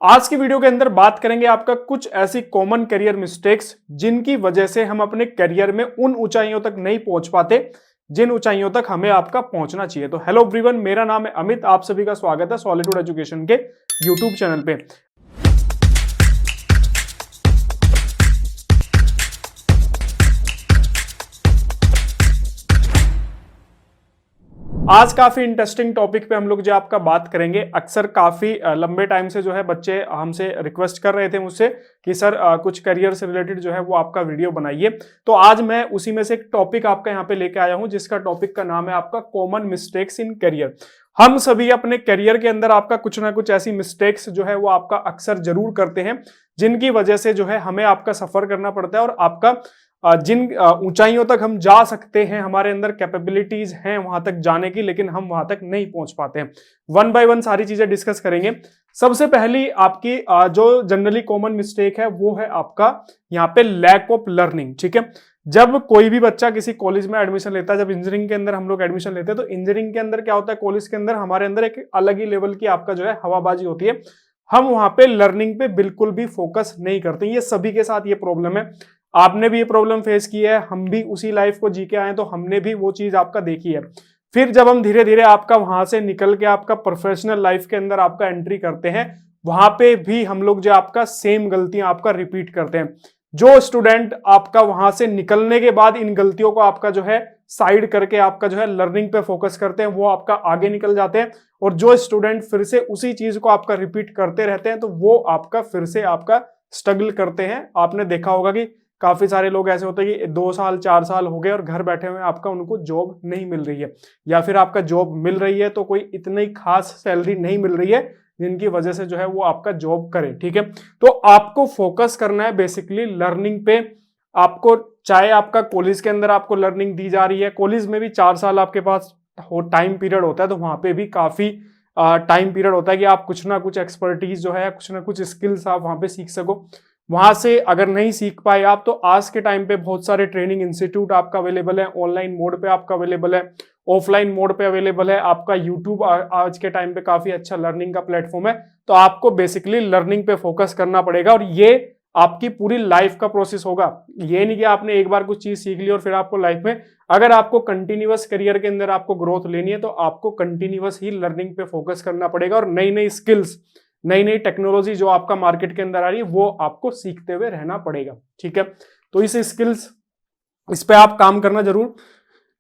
आज की वीडियो के अंदर बात करेंगे आपका कुछ ऐसी कॉमन करियर मिस्टेक्स जिनकी वजह से हम अपने करियर में उन ऊंचाइयों तक नहीं पहुंच पाते जिन ऊंचाइयों तक हमें आपका पहुंचना चाहिए। तो हेलो एवरीवन, मेरा नाम है अमित, आप सभी का स्वागत है सॉलिट्यूड एजुकेशन के यूट्यूब चैनल पे। आज काफी इंटरेस्टिंग टॉपिक पे हम लोग जो आपका बात करेंगे। अक्सर काफी लंबे टाइम से जो है बच्चे हमसे रिक्वेस्ट कर रहे थे मुझसे कि सर कुछ करियर से रिलेटेड जो है वो आपका वीडियो बनाइए। तो आज मैं उसी में से एक टॉपिक आपका यहाँ पे लेके आया हूँ जिसका टॉपिक का नाम है आपका कॉमन मिस्टेक्स इन करियर। हम सभी अपने करियर के अंदर आपका कुछ ना कुछ ऐसी मिस्टेक्स जो है वो आपका अक्सर जरूर करते हैं जिनकी वजह से जो है हमें आपका सफर करना पड़ता है और आपका जिन ऊंचाइयों तक हम जा सकते हैं, हमारे अंदर कैपेबिलिटीज हैं वहां तक जाने की, लेकिन हम वहां तक नहीं पहुंच पाते हैं। वन बाय वन सारी चीजें डिस्कस करेंगे। सबसे पहली आपकी जो जनरली कॉमन मिस्टेक है वो है आपका यहाँ पे लैक ऑफ लर्निंग। ठीक है, जब कोई भी बच्चा किसी कॉलेज में एडमिशन लेता है, जब इंजीनियरिंग के अंदर हम लोग एडमिशन लेते हैं, तो इंजीनियरिंग के अंदर क्या होता है, कॉलेज के अंदर हमारे अंदर एक अलग ही लेवल की आपका जो है हवाबाजी होती है। हम वहां पे लर्निंग पे बिल्कुल भी फोकस नहीं करते। ये सभी के साथ ये प्रॉब्लम है, आपने भी ये प्रॉब्लम फेस की है, हम भी उसी लाइफ को जी के आए, तो हमने भी वो चीज आपका देखी है। फिर जब हम धीरे धीरे आपका वहां से निकल के आपका प्रोफेशनल लाइफ के अंदर आपका एंट्री करते हैं, वहां पे भी हम लोग जो आपका सेम गलतियां आपका रिपीट करते हैं। जो स्टूडेंट आपका वहां से निकलने के बाद इन गलतियों को आपका जो है साइड करके आपका जो है लर्निंग पे फोकस करते हैं, वो आपका आगे निकल जाते हैं। और जो स्टूडेंट फिर से उसी चीज को आपका रिपीट करते रहते हैं, तो वो आपका फिर से आपका स्ट्रगल करते हैं। आपने देखा होगा कि काफी सारे लोग ऐसे होते हैं कि 2 साल 4 साल हो गए और घर बैठे हुए आपका उनको जॉब नहीं मिल रही है, या फिर आपका जॉब मिल रही है तो कोई इतनी खास सैलरी नहीं मिल रही है जिनकी वजह से जो है वो आपका जॉब करे। ठीक है, तो आपको फोकस करना है बेसिकली लर्निंग पे। आपको चाहे आपका कॉलेज के अंदर आपको लर्निंग दी जा रही है, कॉलेज में भी 4 साल आपके पास टाइम पीरियड होता है, तो वहां पे भी काफी टाइम पीरियड होता है कि आप कुछ ना कुछ एक्सपर्टीज जो है, कुछ ना कुछ स्किल्स आप वहां पे सीख सको। वहां से अगर नहीं सीख पाए आप, तो आज के टाइम पे बहुत सारे ट्रेनिंग इंस्टीट्यूट आपका अवेलेबल है, ऑनलाइन मोड पे आपका अवेलेबल है, ऑफलाइन मोड पे अवेलेबल है। आपका यूट्यूब आज के टाइम पे काफी अच्छा लर्निंग का प्लेटफॉर्म है। तो आपको बेसिकली लर्निंग पे फोकस करना पड़ेगा और ये आपकी पूरी लाइफ का प्रोसेस होगा। ये नहीं कि आपने एक बार कुछ चीज सीख ली और फिर आपको लाइफ में, अगर आपको कंटिन्यूअस करियर के अंदर आपको ग्रोथ लेनी है, तो आपको कंटिन्यूअस ही लर्निंग पे फोकस करना पड़ेगा और नई नई स्किल्स, नई नई टेक्नोलॉजी जो आपका मार्केट के अंदर आ रही है वो आपको सीखते हुए रहना पड़ेगा। ठीक है, तो इस स्किल्स, इस पे आप काम करना जरूर।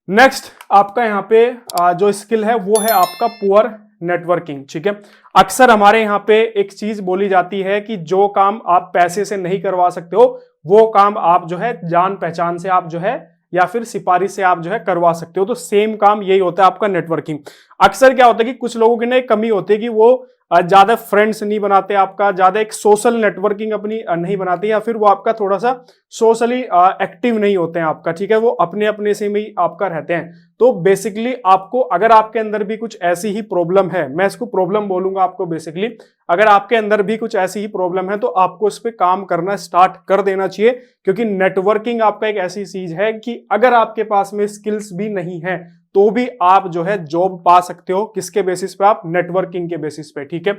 नेक्स्ट आपका यहाँ पे जो स्किल है वो है आपका पुअर नेटवर्किंग। ठीक है, अक्सर हमारे यहाँ पे एक चीज बोली जाती है कि जो काम आप पैसे से नहीं करवा सकते हो, वो काम आप जो है जान पहचान से आप जो है या फिर सिपारिश से आप जो है करवा सकते हो। तो सेम काम यही होता है आपका नेटवर्किंग। अक्सर क्या होता है कि कुछ लोगों की ना एक कमी होती है कि वो ज्यादा फ्रेंड्स नहीं बनाते, आपका ज्यादा एक सोशल नेटवर्किंग अपनी नहीं बनाते, या फिर वो आपका थोड़ा सा सोशली एक्टिव नहीं होते हैं आपका। ठीक है, वो अपने अपने से ही आपका रहते हैं। तो बेसिकली आपको, अगर आपके अंदर भी कुछ ऐसी ही प्रॉब्लम है, मैं इसको प्रॉब्लम बोलूंगा आपको बेसिकली, अगर आपके अंदर भी कुछ ऐसी ही प्रॉब्लम है तो आपको इस पे काम करना स्टार्ट कर देना चाहिए। क्योंकि नेटवर्किंग आपका एक ऐसी चीज है कि अगर आपके पास में स्किल्स भी नहीं है तो भी आप जो है जॉब पा सकते हो। किसके बेसिस पे? आप नेटवर्किंग के बेसिस पे। ठीक है,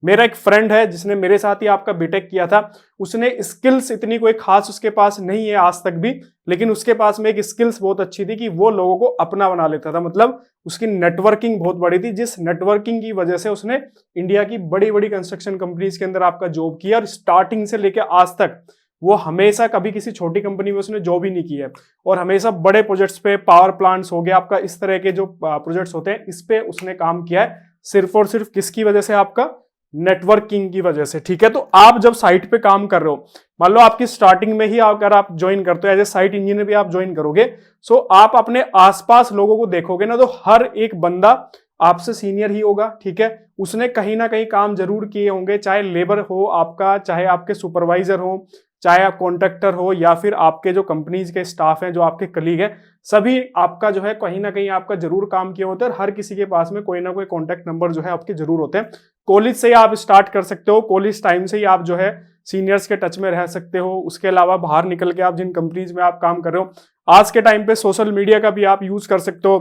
मेरा एक फ्रेंड है जिसने मेरे साथ ही आपका बीटेक किया था, उसने स्किल्स इतनी कोई खास उसके पास नहीं है आज तक भी, लेकिन उसके पास में एक स्किल्स बहुत अच्छी थी कि वो लोगों को अपना बना लेता था। मतलब उसकी नेटवर्किंग बहुत बड़ी थी, जिस नेटवर्किंग की वजह से उसने इंडिया की बड़ी बड़ी कंस्ट्रक्शन कंपनीज के अंदर आपका जॉब किया और स्टार्टिंग से लेकर आज तक वो हमेशा कभी किसी छोटी कंपनी में उसने जॉब ही नहीं की है, और हमेशा बड़े प्रोजेक्ट्स पे, पावर प्लांट्स हो गया आपका, इस तरह के जो प्रोजेक्ट्स होते हैं इस पे उसने काम किया है, सिर्फ और सिर्फ किसकी वजह से? आपका नेटवर्किंग की वजह से। ठीक है, तो आप जब साइट पे काम कर रहे हो, मान लो आपकी स्टार्टिंग में ही अगर आप ज्वाइन करते हो एज ए साइट इंजीनियर भी आप ज्वाइन करोगे, सो आप अपने आसपास लोगों को देखोगे ना, तो हर एक बंदा आपसे सीनियर ही होगा। ठीक है, उसने कहीं ना कहीं काम जरूर किए होंगे, चाहे लेबर हो आपका, चाहे आपके सुपरवाइजर हो, चाहे आप कॉन्ट्रैक्टर हो, या फिर आपके जो कंपनीज के स्टाफ हैं, जो आपके कलीग हैं, सभी आपका जो है कहीं ना कहीं आपका जरूर काम किया होता है। हर किसी के पास में कोई ना कोई कॉन्टैक्ट नंबर जो है आपके जरूर होते हैं। कॉलेज से ही आप स्टार्ट कर सकते हो, कॉलेज टाइम से ही आप जो है सीनियर्स के टच में रह सकते हो। उसके अलावा बाहर निकल के आप जिन कंपनीज में आप काम कर रहे हो, आज के टाइम पे सोशल मीडिया का भी आप यूज कर सकते हो।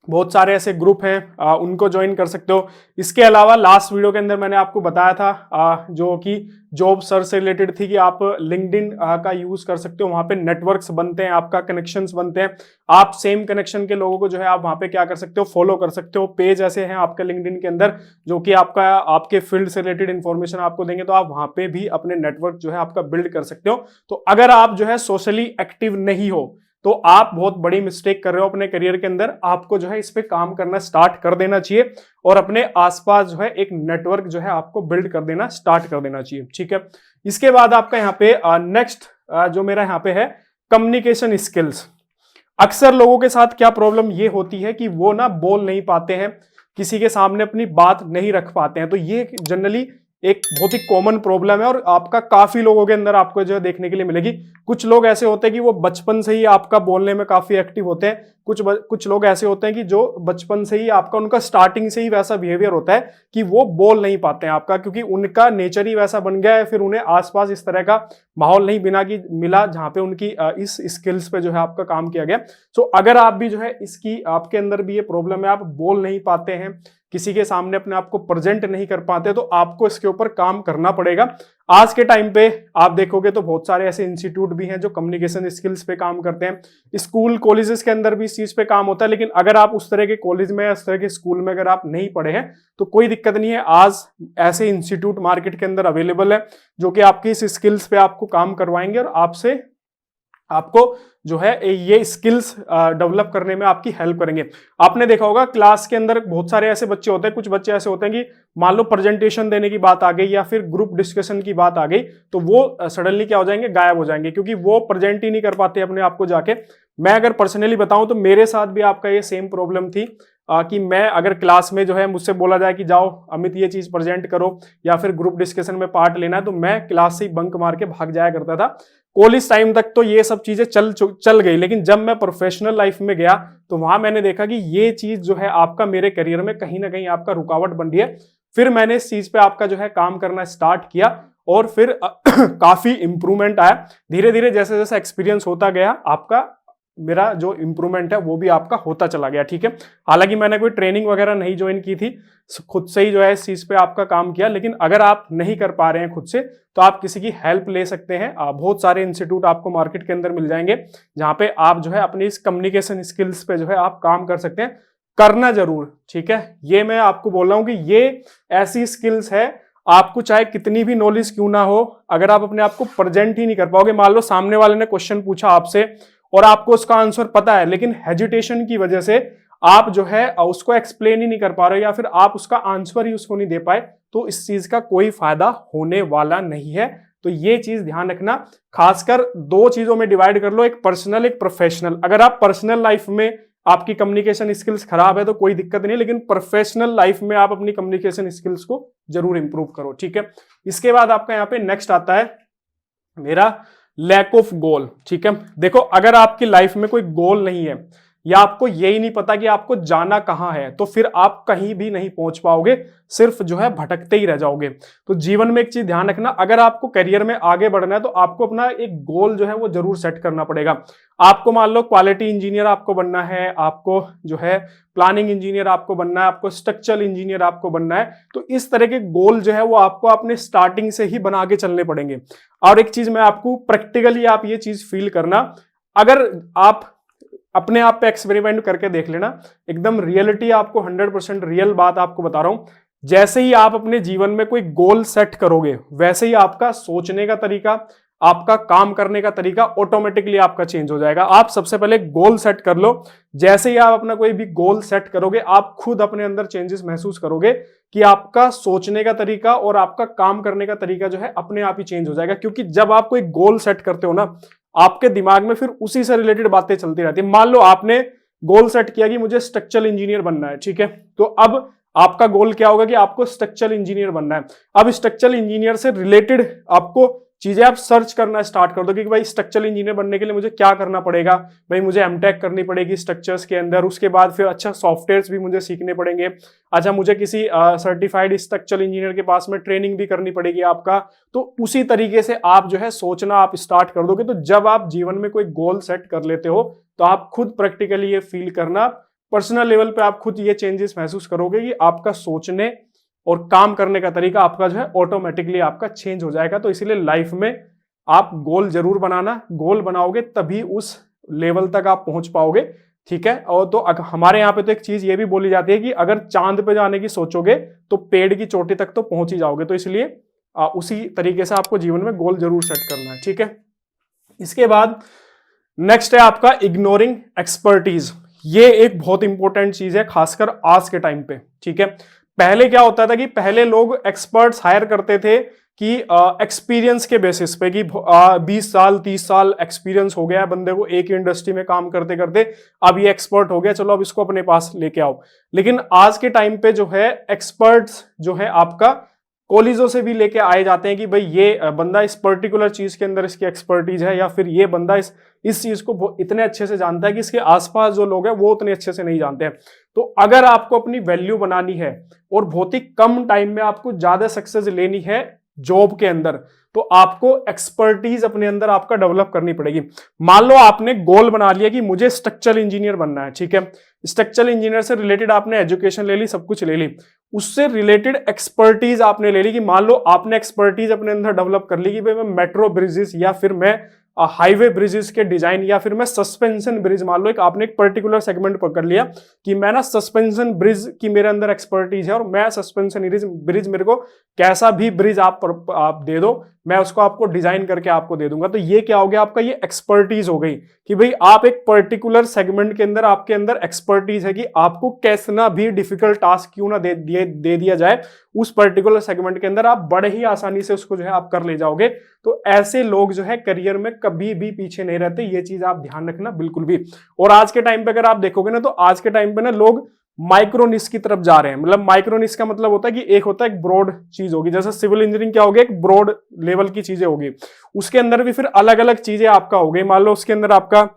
बहुत सारे ऐसे ग्रुप हैं, उनको ज्वाइन कर सकते हो। इसके अलावा लास्ट वीडियो के अंदर मैंने आपको बताया था जो कि जॉब सर्च से रिलेटेड थी कि आप लिंक्डइन का यूज कर सकते हो। वहां पे नेटवर्क्स बनते हैं, आपका कनेक्शंस बनते हैं। आप सेम कनेक्शन के लोगों को जो है आप वहां पे क्या कर सकते हो, फॉलो कर सकते हो। पेज ऐसे हैं आपके लिंक्डइन के अंदर जो कि आपके फील्ड से रिलेटेड इंफॉर्मेशन आपको देंगे, तो आप वहां पे भी अपने नेटवर्क जो है आपका बिल्ड कर सकते हो। तो अगर आप जो है सोशली एक्टिव नहीं हो तो आप बहुत बड़ी मिस्टेक कर रहे हो अपने करियर के अंदर। आपको जो है इस पे काम करना स्टार्ट कर देना चाहिए और अपने आसपास जो है एक नेटवर्क जो है आपको बिल्ड कर देना स्टार्ट कर देना चाहिए। ठीक है, इसके बाद आपका यहाँ पे नेक्स्ट जो मेरा यहाँ पे है कम्युनिकेशन स्किल्स। अक्सर लोगों के साथ क्या प्रॉब्लम ये होती है कि वो ना बोल नहीं पाते हैं, किसी के सामने अपनी बात नहीं रख पाते हैं। तो ये जनरली एक बहुत ही कॉमन प्रॉब्लम है और आपका काफी लोगों के अंदर आपको जो है देखने के लिए मिलेगी। कुछ लोग ऐसे होते हैं कि वो बचपन से ही आपका बोलने में काफी एक्टिव होते हैं। कुछ लोग ऐसे होते हैं कि जो बचपन से ही आपका उनका स्टार्टिंग से ही वैसा बिहेवियर होता है कि वो बोल नहीं पाते हैं आपका, क्योंकि उनका नेचर ही वैसा बन गया है। फिर उन्हें आसपास इस तरह का माहौल नहीं बिना की मिला जहां पे उनकी इस स्किल्स पे जो है आपका काम किया गया। तो अगर आप भी जो है इसकी आपके अंदर भी ये प्रॉब्लम है, आप बोल नहीं पाते हैं, किसी के सामने अपने आप को प्रेजेंट नहीं कर पाते, तो आपको इसके ऊपर काम करना पड़ेगा। आज के टाइम पे आप देखोगे तो बहुत सारे ऐसे इंस्टीट्यूट भी हैं जो कम्युनिकेशन स्किल्स पे काम करते हैं। स्कूल कॉलेजेस के अंदर भी इस चीज पे काम होता है। लेकिन अगर आप उस तरह के कॉलेज में, उस तरह के स्कूल में अगर आप नहीं पढ़े हैं तो कोई दिक्कत नहीं है। आज ऐसे इंस्टीट्यूट मार्केट के अंदर अवेलेबल है जो कि आपकी इस स्किल्स पे आपको काम करवाएंगे और आपको जो है ये स्किल्स डेवलप करने में आपकी हेल्प करेंगे। आपने देखा होगा क्लास के अंदर बहुत सारे ऐसे बच्चे होते हैं, कुछ बच्चे ऐसे होते हैं कि मान लो प्रेजेंटेशन देने की बात आ गई या फिर ग्रुप डिस्कशन की बात आ गई तो वो सडनली क्या हो जाएंगे, गायब हो जाएंगे, क्योंकि वो प्रेजेंट ही नहीं कर पाते अपने आप को जाके। मैं अगर पर्सनली बताऊं तो मेरे साथ भी आपका ये सेम प्रॉब्लम थी कि मैं अगर क्लास में जो है मुझसे बोला जाए कि जाओ अमित ये चीज प्रेजेंट करो या फिर ग्रुप डिस्कशन में पार्ट लेना है, तो मैं क्लास से ही बंक मार के भाग जाया करता था। कॉलेज टाइम तक तो ये सब चीजें चल गई, लेकिन जब मैं प्रोफेशनल लाइफ में गया तो वहां मैंने देखा कि ये चीज जो है आपका मेरे करियर में कहीं ना कहीं आपका रुकावट बन रही है। फिर मैंने इस चीज पे आपका जो है काम करना स्टार्ट किया और फिर काफी इंप्रूवमेंट आया। धीरे धीरे जैसे जैसे एक्सपीरियंस होता गया आपका मेरा जो इंप्रूवमेंट है वो भी आपका होता चला गया। ठीक है, हालांकि मैंने कोई ट्रेनिंग वगैरह नहीं ज्वाइन की थी, खुद से ही जो है इस चीज पे आपका काम किया। लेकिन अगर आप नहीं कर पा रहे हैं खुद से तो आप किसी की हेल्प ले सकते हैं। बहुत सारे इंस्टीट्यूट आपको मार्केट के अंदर मिल जाएंगे जहां पे आप जो है अपनी इस कम्युनिकेशन स्किल्स पे जो है आप काम कर सकते हैं। करना जरूर, ठीक है, ये मैं आपको बोल रहा हूं कि ये ऐसी स्किल्स है, आपको चाहे कितनी भी नॉलेज क्यों ना हो, अगर आप अपने आप को प्रेजेंट ही नहीं कर पाओगे, मान लो सामने वाले ने क्वेश्चन पूछा आपसे और आपको उसका आंसर पता है लेकिन हेजिटेशन की वजह से आप जो है उसको एक्सप्लेन ही नहीं कर पा रहे या फिर आप उसका आंसर ही उसको नहीं दे पाए, तो इस चीज का कोई फायदा होने वाला नहीं है। तो ये चीज ध्यान रखना। खासकर दो चीजों में डिवाइड कर लो, एक पर्सनल एक प्रोफेशनल। अगर आप पर्सनल लाइफ में आपकी कम्युनिकेशन स्किल्स खराब है तो कोई दिक्कत नहीं, लेकिन प्रोफेशनल लाइफ में आप अपनी कम्युनिकेशन स्किल्स को जरूर इंप्रूव करो। ठीक है, इसके बाद आपका यहाँ पे नेक्स्ट आता है मेरा लैक ऑफ गोल। ठीक है, देखो अगर आपकी लाइफ में कोई गोल नहीं है या आपको यही नहीं पता कि आपको जाना कहां है, तो फिर आप कहीं भी नहीं पहुंच पाओगे, सिर्फ जो है भटकते ही रह जाओगे। तो जीवन में एक चीज ध्यान रखना, अगर आपको करियर में आगे बढ़ना है तो आपको अपना एक गोल जो है वो जरूर सेट करना पड़ेगा। आपको मान लो क्वालिटी इंजीनियर आपको बनना है, आपको जो है प्लानिंग इंजीनियर आपको बनना है, आपको स्ट्रक्चरल इंजीनियर आपको बनना है, तो इस तरह के गोल जो है वो आपको अपने स्टार्टिंग से ही बना के चलने पड़ेंगे। और एक चीज मैं आपको प्रैक्टिकली आप ये चीज फील करना, अगर आप अपने आप पे एक्सपेरिमेंट करके देख लेना, एकदम रियलिटी आपको 100% रियल बात आपको बता रहा हूं। जैसे ही आप अपने जीवन में कोई गोल सेट करोगे वैसे ही आपका सोचने का तरीका, आपका काम करने का तरीका ऑटोमेटिकली आपका चेंज हो जाएगा। आप सबसे पहले गोल सेट कर लो। जैसे ही आप अपना कोई भी गोल सेट करोगे आप खुद अपने अंदर चेंजेस महसूस करोगे कि आपका सोचने का तरीका और आपका काम करने का तरीका जो है अपने आप ही चेंज हो जाएगा। क्योंकि जब आप कोई गोल सेट करते हो ना, आपके दिमाग में फिर उसी से रिलेटेड बातें चलती रहती है। मान लो आपने गोल सेट किया कि मुझे स्ट्रक्चरल इंजीनियर बनना है, ठीक है, तो अब आपका गोल क्या होगा कि आपको स्ट्रक्चरल इंजीनियर बनना है। अब स्ट्रक्चरल इंजीनियर से रिलेटेड आपको चीजें आप सर्च करना स्टार्ट कर दो कि भाई स्ट्रक्चरल इंजीनियर बनने के लिए मुझे क्या करना पड़ेगा। भाई मुझे एमटेक करनी पड़ेगी स्ट्रक्चर्स के अंदर, उसके बाद फिर अच्छा सॉफ्टवेयर्स भी मुझे सीखने पड़ेंगे, अच्छा मुझे किसी सर्टिफाइड स्ट्रक्चरल इंजीनियर के पास में ट्रेनिंग भी करनी पड़ेगी आपका। तो उसी तरीके से आप जो है सोचना आप स्टार्ट कर दोगे। तो जब आप जीवन में कोई गोल सेट कर लेते हो तो आप खुद प्रैक्टिकली ये फील करना पर्सनल लेवल पे आप खुद ये चेंजेस महसूस करोगे कि आपका सोचने और काम करने का तरीका आपका जो है ऑटोमेटिकली आपका चेंज हो जाएगा। तो इसीलिए लाइफ में आप गोल जरूर बनाना, गोल बनाओगे तभी उस लेवल तक आप पहुंच पाओगे, ठीक है। और तो हमारे यहाँ पे तो एक चीज ये भी बोली जाती है कि अगर चांद पे जाने की सोचोगे तो पेड़ की चोटी तक तो पहुंच ही जाओगे। तो इसलिए उसी तरीके से आपको जीवन में गोल जरूर सेट करना है, ठीक है। इसके बाद नेक्स्ट है आपका इग्नोरिंग एक्सपर्टीज। ये एक बहुत इंपॉर्टेंट चीज है खासकर आज के टाइम पे, ठीक है। पहले क्या होता था कि पहले लोग एक्सपर्ट्स हायर करते थे कि एक्सपीरियंस के बेसिस पे कि 20 साल 30 साल एक्सपीरियंस हो गया बंदे को एक इंडस्ट्री में काम करते करते, अब ये एक्सपर्ट हो गया, चलो अब इसको अपने पास लेके आओ। लेकिन आज के टाइम पे जो है एक्सपर्ट्स जो है आपका कॉलेजों से भी लेके आए जाते हैं कि भाई ये बंदा इस पर्टिकुलर चीज के अंदर इसकी एक्सपर्टीज है, या फिर ये बंदा इस चीज को इतने अच्छे से जानता है कि इसके आसपास जो लोग हैं वो उतने अच्छे से नहीं जानते हैं। तो अगर आपको अपनी वैल्यू बनानी है और बहुत ही कम टाइम में आपको ज्यादा सक्सेस लेनी है जॉब के अंदर, तो आपको एक्सपर्टीज अपने अंदर आपका डेवलप करनी पड़ेगी। मान लो आपने गोल बना लिया कि मुझे स्ट्रक्चरल इंजीनियर बनना है, ठीक है। स्ट्रक्चरल इंजीनियर से रिलेटेड आपने एजुकेशन ले ली, सब कुछ ले ली, उससे रिलेटेड एक्सपर्टीज आपने ले ली कि मान लो आपने एक्सपर्टीज अपने अंदर डेवलप कर ली कि भाई मैं मेट्रो ब्रिजेस या फिर मैं हाईवे ब्रिजेस के डिजाइन या फिर मैं सस्पेंशन ब्रिज, मान लो एक आपने एक पर्टिकुलर सेगमेंट पकड़ लिया कि मैं ना सस्पेंशन ब्रिज की मेरे अंदर एक्सपर्टीज है और मैं सस्पेंशन ब्रिज मेरे को कैसा भी ब्रिज आप दे दो, मैं उसको आपको डिजाइन करके आपको दे दूंगा। तो ये क्या हो गया आपका, ये एक्सपर्टीज हो गई कि भाई आप एक पर्टिकुलर सेगमेंट के अंदर आपके अंदर एक्सपर्टीज है कि आपको कैसा भी डिफिकल्ट टास्क क्यों ना दे दिया जाए, उस पर्टिकुलर सेगमेंट के अंदर आप बड़े ही आसानी से उसको जो है आप कर ले जाओगे। तो ऐसे लोग जो है करियर में कभी भी पीछे नहीं रहते, ये चीज आप ध्यान रखना बिल्कुल भी। और आज के टाइम पे अगर आप देखोगे ना, तो आज के टाइम पे ना लोग माइक्रोनिश की तरफ जा रहे हैं। मतलब माइक्रोनिश का मतलब होता है कि एक होता है एक ब्रॉड चीज होगी, जैसे सिविल इंजीनियरिंग क्या होगी, एक ब्रॉड लेवल की चीजें होगी, उसके अंदर भी फिर अलग अलग चीजें आपका हो गई। मान लो उसके अंदर आपका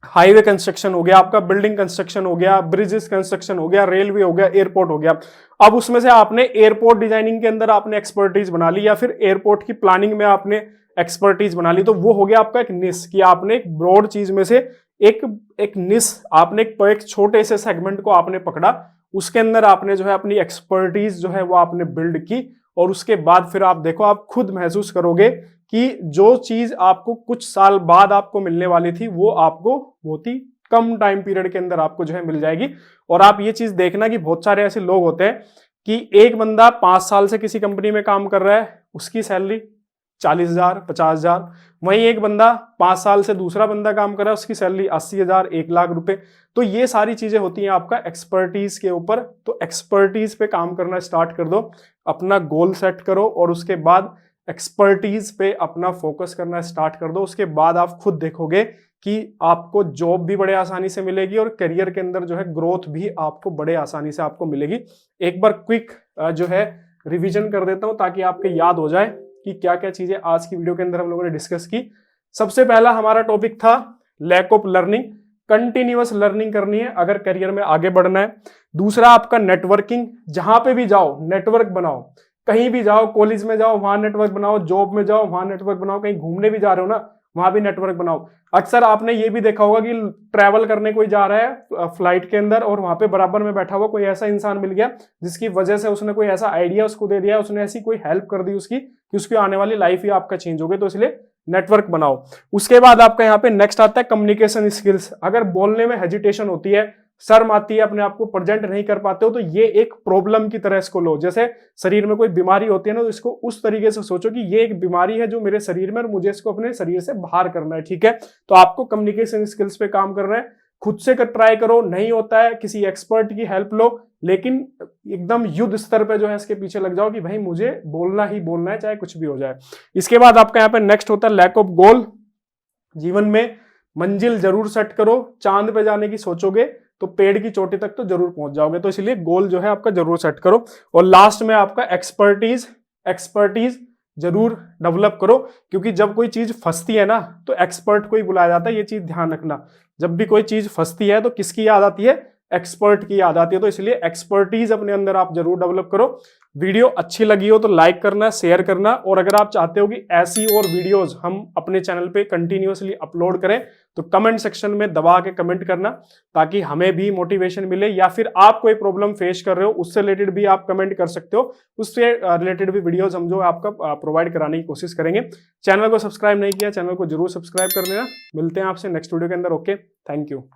हाईवे कंस्ट्रक्शन हो गया, आपका बिल्डिंग कंस्ट्रक्शन हो गया, ब्रिजेस कंस्ट्रक्शन हो गया, रेलवे हो गया, एयरपोर्ट हो गया। अब उसमें से आपने एयरपोर्ट डिजाइनिंग के अंदर आपने एक्सपर्टीज बना ली, या फिर एयरपोर्ट की प्लानिंग में आपने एक्सपर्टीज बना ली, तो वो हो गया आपका एक निश कि आपने एक ब्रॉड चीज में से एक निश आपने एक छोटे से सेगमेंट को आपने पकड़ा, उसके अंदर आपने जो है अपनी एक्सपर्टीज जो है वो आपने बिल्ड की। और उसके बाद फिर आप देखो, आप खुद महसूस करोगे कि जो चीज आपको कुछ साल बाद आपको मिलने वाली थी वो आपको बहुत ही कम टाइम पीरियड के अंदर आपको जो है मिल जाएगी। और आप ये चीज देखना कि बहुत सारे ऐसे लोग होते हैं कि एक बंदा 5 साल से किसी कंपनी में काम कर रहा है, उसकी सैलरी 40,000 50,000, वहीं एक बंदा 5 साल से दूसरा बंदा काम कर रहा है, उसकी सैलरी 80,000 1 लाख रुपए। तो ये सारी चीजें होती हैं आपका एक्सपर्टीज के ऊपर। तो एक्सपर्टीज पे काम करना स्टार्ट कर दो, अपना गोल सेट करो और उसके बाद एक्सपर्टीज पे अपना फोकस करना स्टार्ट कर दो। उसके बाद आप खुद देखोगे कि आपको जॉब भी बड़े आसानी से मिलेगी और करियर के अंदर जो है ग्रोथ भी आपको बड़े आसानी से आपको मिलेगी। एक बार क्विक जो है रिवीजन कर देता हूं ताकि आपको याद हो जाए कि क्या क्या चीजें आज की वीडियो के अंदर हम लोगों ने डिस्कस की। सबसे पहला हमारा टॉपिक था lack of learning, continuous learning करनी है अगर करियर में आगे बढ़ना है। दूसरा आपका नेटवर्किंग, जहां पे भी जाओ नेटवर्क बनाओ, कहीं भी जाओ, कॉलेज में जाओ वहां नेटवर्क बनाओ, जॉब में जाओ वहां नेटवर्क बनाओ, कहीं घूमने भी जा रहे हो ना वहां भी नेटवर्क बनाओ। अक्सर आपने ये भी देखा होगा कि ट्रैवल करने कोई जा रहा है फ्लाइट के अंदर और वहां पे बराबर में बैठा हुआ कोई ऐसा इंसान मिल गया जिसकी वजह से उसने कोई ऐसा आइडिया उसको दे दिया, उसने ऐसी कोई हेल्प कर दी उसकी कि उसकी आने वाली लाइफ ही आपका चेंज हो गई। तो इसलिए नेटवर्क बनाओ। उसके बाद आपका यहाँ पे नेक्स्ट आता है कम्युनिकेशन स्किल्स। अगर बोलने में हेजिटेशन होती है, शर्म आती है, अपने आप को प्रेजेंट नहीं कर पाते हो, तो ये एक प्रॉब्लम की तरह इसको लो। जैसे शरीर में कोई बीमारी होती है ना, तो इसको उस तरीके से सोचो कि ये एक बीमारी है जो मेरे शरीर में और मुझे इसको अपने शरीर से बाहर करना है, ठीक है। तो आपको कम्युनिकेशन स्किल्स पे काम करना है, खुद से ट्राई करो, नहीं होता है किसी एक्सपर्ट की हेल्प लो, लेकिन एकदम युद्ध स्तर पे जो है इसके पीछे लग जाओ कि भाई मुझे बोलना ही बोलना है चाहे कुछ भी हो जाए। इसके बाद आपका यहाँ पे नेक्स्ट होता है लैक ऑफ गोल। जीवन में मंजिल जरूर सेट करो, चांद पे जाने की सोचोगे तो पेड़ की चोटी तक तो जरूर पहुंच जाओगे, तो इसलिए गोल जो है आपका जरूर सेट करो। और लास्ट में आपका एक्सपर्टीज जरूर डेवलप करो, क्योंकि जब कोई चीज फंसती है ना तो एक्सपर्ट को ही बुलाया जाता है, ये चीज ध्यान रखना। जब भी कोई चीज फंसती है तो किसकी याद आती है, एक्सपर्ट की याद आती है। तो इसलिए एक्सपर्टीज अपने अंदर आप जरूर डेवलप करो। वीडियो अच्छी लगी हो तो लाइक करना, शेयर करना, और अगर आप चाहते हो कि ऐसी और वीडियोस हम अपने चैनल पे कंटिन्यूअसली अपलोड करें तो कमेंट सेक्शन में दबा के कमेंट करना, ताकि हमें भी मोटिवेशन मिले। या फिर आप कोई प्रॉब्लम फेस कर रहे हो उससे रिलेटेड भी आप कमेंट कर सकते हो, उससे रिलेटेड भी वीडियोस हम जो आपका प्रोवाइड कराने की कोशिश करेंगे। चैनल को सब्सक्राइब नहीं किया, चैनल को जरूर सब्सक्राइब कर लेना। मिलते हैं आपसे नेक्स्ट वीडियो के अंदर। Okay, thank you.